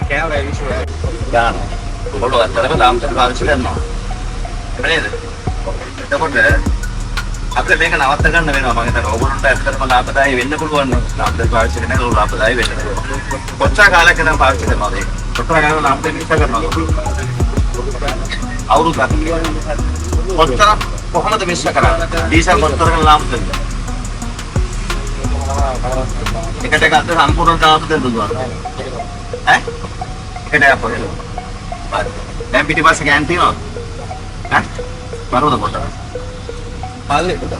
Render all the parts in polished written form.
කෑවරයි විශ්වය. දාන. ඔයගොල්ලෝ අතරම ලාම්තර පාවිච්චි කරනවා. නේද? එතකොට අපිට මේක නවත්ත ගන්න වෙනවා. මම හිතනවා ඔයගොල්ලන්ට ඇත්තටම ලාභදායී වෙන්න පුළුවන්. ලාම්තර පාවිච්චි කරන එක ලාභදායී වෙන්න පුළුවන්. කොච්චර කාලයක් යනවා පාවිච්චි කරනවද ඒක? කොච්චර කාලයක් ලාම්තර මිස කරනවද? අවුරුද්දක්. කොච්චර කොහොමද මිස කරන්නේ? ඩීසල් කොච්චර කරන ලාම්තර? එකට එක අත සම්පූර්ණ ලාම්තර දුන්නා. ඈ? එකට අපෝ. දැන් පිටිපස්සේ ගෑන් තියනවා. ඈ? බරවද කොට? පාල්ලේ කොට.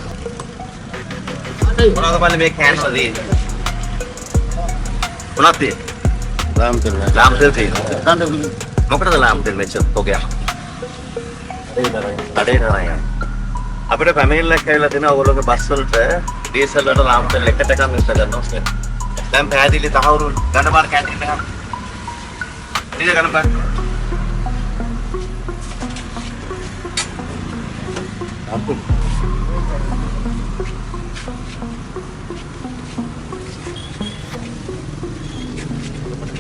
මොනවද පාල්ලේ මේ කෑන් වල තියෙන්නේ? මොනවද තියෙන්නේ? ලාම්තර තියෙනවා. මොකටද ලාම්තර මෙච්චර තෝගයක්? කඩේට නෑ. අපිට ෆැමිලි එකක් ඇවිල්ලා තිනවා ඔයගොල්ලෝගේ බස් වලට ඩීසල් වලට ලාම්තර එකට එකක් මිස් කරනවා. දැන් පැහැදිලි තහවුරු ගන්න බාර කැන්ටින් එකක්. ඉතින් ගන්න බෑ. අපු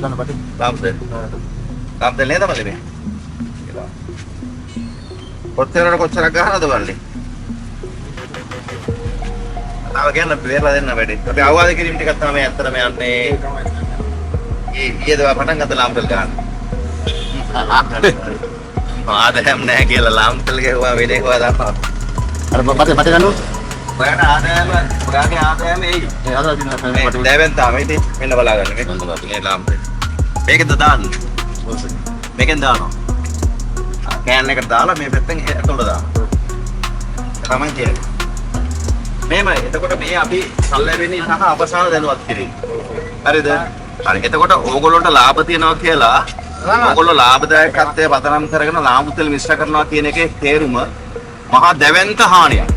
ගන්න බෑ. ලාම්තර නේද මල්ලි මේ? කොච්චරක් ගහනවද බලන්නේ? තාම කියන්න බේරලා දෙන්න වැඩි. අපි අවවාද කිරීම ටිකක් තමයි ඇත්තටම යන්නේ. ඊයේද පටන් ගත්ත ලාම්තල් ගන්න. ආදායම් නැහැ කියලා ලාම්තල් ගෙවුවා වෙලේ කොහොමද දාපා. අර මට ගන්නු. ඔයාගේ ආදායම එයි. ඒ ආදායම මට දැවෙන් තමයි ඉතින් මෙන්න බලාගන්න මේ ලාම්තල්. මේකෙන්ද දාන්නේ? මේකෙන් දානවා. කෑන් එකට දාලා මේ පැත්තෙන් ඇතුළට දානවා. තමයි කියන්නේ. මේමයි. එතකොට මේ අපි සල්ලැවෙන්නේ සහ අවසාන දැනුවත් කිරීම. හරිද? හරි. එතකොට ඕගොල්ලන්ට ලාභ තියනවා කියලා ඕගොල්ලෝ ලාභදායකත්වයේ පදනම් කරගෙන ලාම්තල් මිශ්‍ර කරනවා කියන එකේ තේරුම මහා දැවැන්ත හානියක්.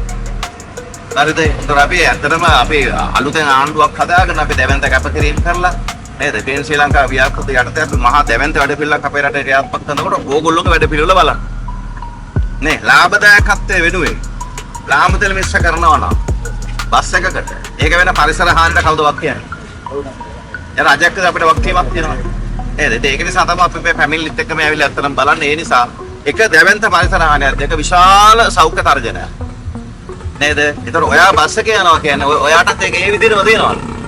හරිද? ඒතර අපි ඇත්තටම අපි අලුතෙන් ආණ්ඩුවක් හදාගෙන අපි දැවැන්ත කැපකිරීම කරලා නේද? පේන ශ්‍රී ලංකා ව්‍යාපෘති යටතේ අපි මහා දැවැන්ත වැඩපිළිවෙලක් අපේ රටේ ක්‍රියාත්මක කරනකොට ඕගොල්ලෝගේ වැඩපිළිවෙල බලන්න. නේ ලාභදායකත්වයේ වෙනුවෙන් ලාම්තල් මිශ්‍ර කරනවා නම් බස් එකකට ඒක වෙන පරිසර හානියට කවුද වක් කියන්නේ? ඒ රජයක්ද අපිට වක්කීමක් තියෙනවා. නේද? ඒක නිසා තමයි අපි මේ ෆැමිලිත් එක්කම ඇවිල්ලා අත්තනම් බලන්නේ. ඒ නිසා එක දැවැන්ත පරිසර හානියක් දෙක විශාල සෞඛ්‍ය තර්ජනයක්. නේද? ඒතර ඔයා බස් එකේ යනවා කියන්නේ ඔයාටත් ඒක ඒ විදිහටම තියෙනවා.